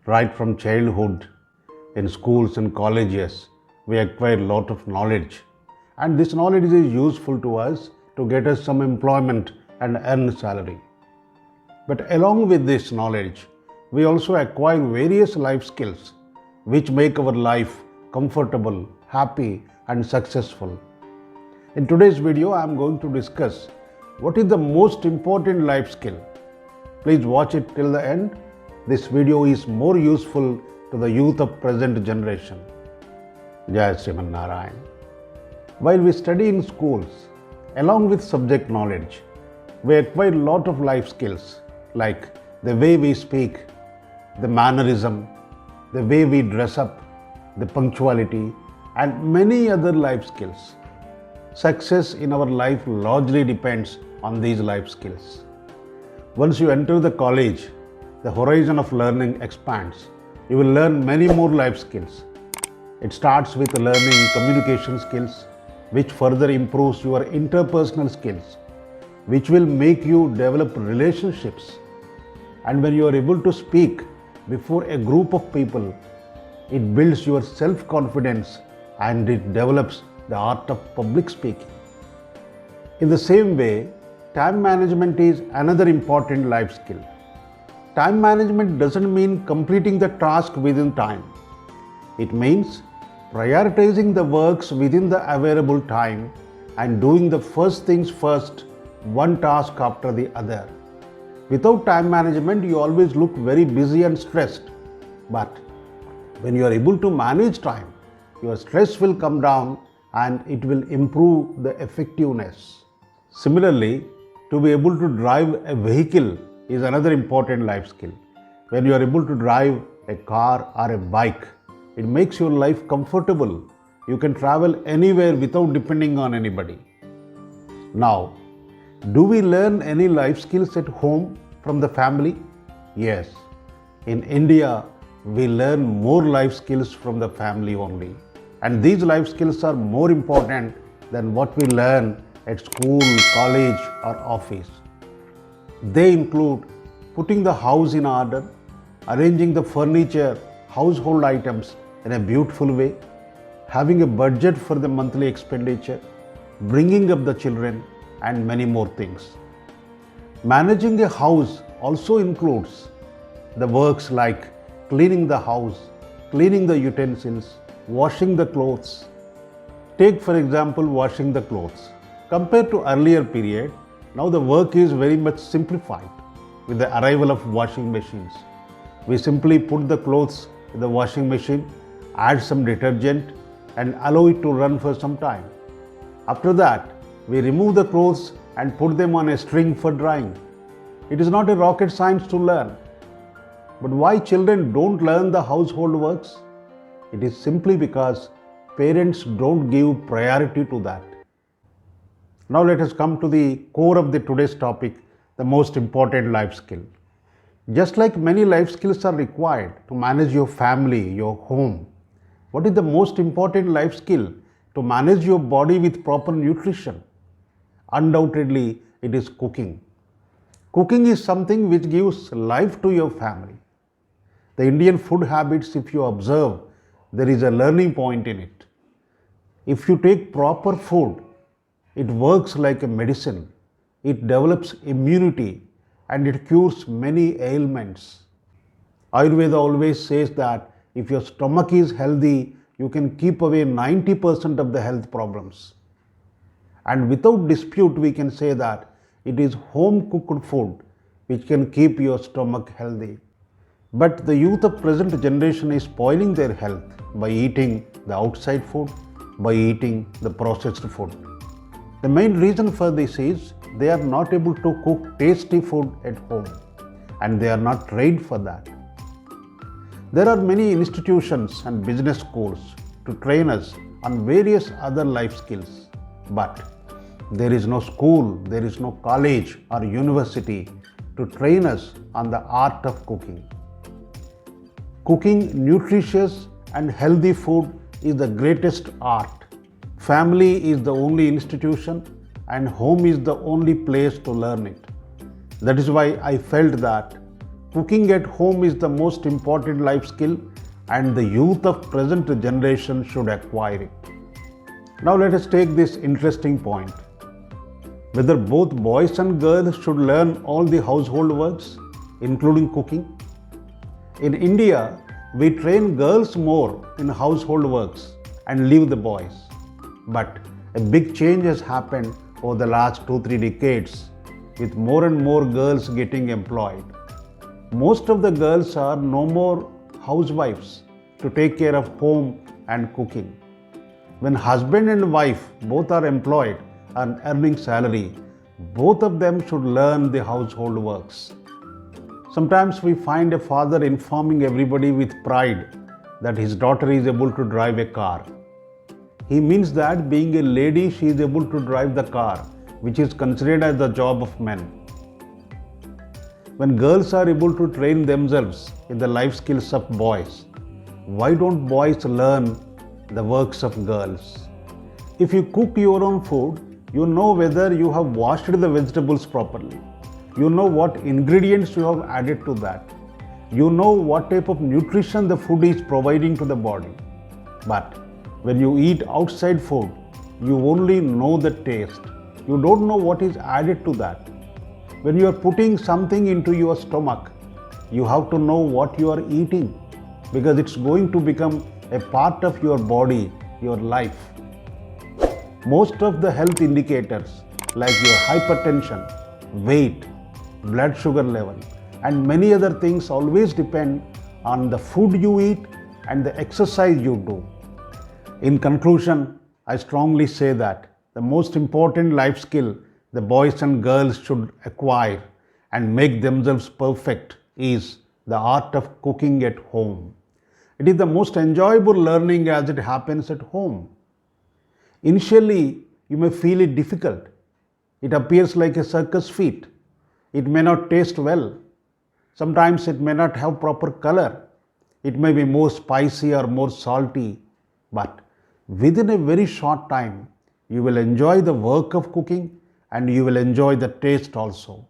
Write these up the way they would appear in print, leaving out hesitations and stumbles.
Right from childhood, in schools and colleges, we acquire a lot of knowledge. And this knowledge is useful to us to get us some employment and earn salary. But along with this knowledge, we also acquire various life skills which make our life comfortable, happy, and successful. In today's video, I am going to discuss what is the most important life skill. Please watch it till the end. This video is more useful to the youth of present generation. Jai Sriman Narayan. While we study in schools, along with subject knowledge, we acquire a lot of life skills like the way we speak, the mannerism, the way we dress up, the punctuality, and many other life skills. Success in our life largely depends on these life skills. Once you enter the college, the horizon of learning expands. You will learn many more life skills. It starts with learning communication skills, which further improves your interpersonal skills, which will make you develop relationships. And when you are able to speak before a group of people, it builds your self-confidence and it develops the art of public speaking. In the same way, time management is another important life skill. Time management doesn't mean completing the task within time. It means prioritizing the works within the available time and doing the first things first, one task after the other. Without time management, you always look very busy and stressed. But when you are able to manage time, your stress will come down and it will improve the effectiveness. Similarly, to be able to drive a vehicle is another important life skill. When you are able to drive a car or a bike, it makes your life comfortable. You can travel anywhere without depending on anybody. Now, do we learn any life skills at home from the family? Yes. In India, we learn more life skills from the family only. And these life skills are more important than what we learn at school, college, or office. They include putting the house in order, arranging the furniture, household items in a beautiful way, having a budget for the monthly expenditure, bringing up the children, and many more things. Managing a house also includes the works like cleaning the house, cleaning the utensils, washing the clothes. Take for example washing the clothes. Compared to earlier period, now the work is very much simplified with the arrival of washing machines. We simply put the clothes in the washing machine, add some detergent and allow it to run for some time. After that, we remove the clothes and put them on a string for drying. It is not a rocket science to learn. But why children don't learn the household works? It is simply because parents don't give priority to that. Now let us come to the core of today's topic, the most important life skill. Just like many life skills are required to manage your family, your home, what is the most important life skill to manage your body with proper nutrition? Undoubtedly, it is cooking. Cooking is something which gives life to your family. The Indian food habits, if you observe, there is a learning point in it. If you take proper food, it works like a medicine. It develops immunity and it cures many ailments. Ayurveda always says that if your stomach is healthy, you can keep away 90% of the health problems. And without dispute, we can say that it is home cooked food which can keep your stomach healthy. But the youth of present generation is spoiling their health by eating the outside food, by eating the processed food. The main reason for this is they are not able to cook tasty food at home and they are not trained for that. There are many institutions and business schools to train us on various other life skills, but there is no school, there is no college or university to train us on the art of cooking. Cooking nutritious and healthy food is the greatest art. Family is the only institution and home is the only place to learn it. That is why I felt that Cooking at home is the most important life skill and the youth of present generation should acquire it. Now let us take this interesting point. Whether both boys and girls should learn all the household works, including cooking. In India, we train girls more in household works and leave the boys. But a big change has happened over the last 2-3 decades with more and more girls getting employed. Most of the girls are no more housewives to take care of home and cooking. When husband and wife both are employed and earning salary, both of them should learn the household works. Sometimes we find a father informing everybody with pride that his daughter is able to drive a car. He means that being a lady, she is able to drive the car, which is considered as the job of men. When girls are able to train themselves in the life skills of boys, why don't boys learn the works of girls? If you cook your own food, you know whether you have washed the vegetables properly. You know what ingredients you have added to that. You know what type of nutrition the food is providing to the body. But when you eat outside food, you only know the taste. You don't know what is added to that. When you are putting something into your stomach, you have to know what you are eating because it's going to become a part of your body, your life. Most of the health indicators like your hypertension, weight, blood sugar level and many other things always depend on the food you eat and the exercise you do. In conclusion, I strongly say that the most important life skill the boys and girls should acquire and make themselves perfect is the art of cooking at home. It is the most enjoyable learning as it happens at home. Initially, you may feel it difficult. It appears like a circus feat. It may not taste well. Sometimes it may not have proper color. It may be more spicy or more salty. But within a very short time, you will enjoy the work of cooking and you will enjoy the taste also.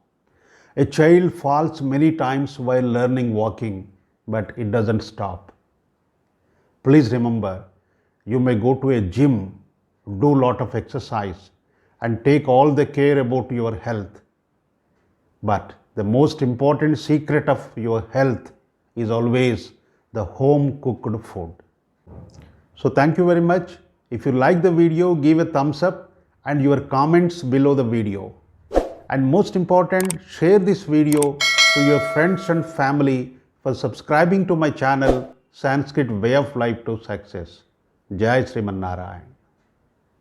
A child falls many times while learning walking, but it doesn't stop. Please remember, you may go to a gym, do a lot of exercise and take all the care about your health. But the most important secret of your health is always the home cooked food. So thank you very much. If you like the video, give a thumbs up and your comments below the video. And most important, share this video to your friends and family for subscribing to my channel Sanskrit Way of Life to Success. Jai Sriman Narayan.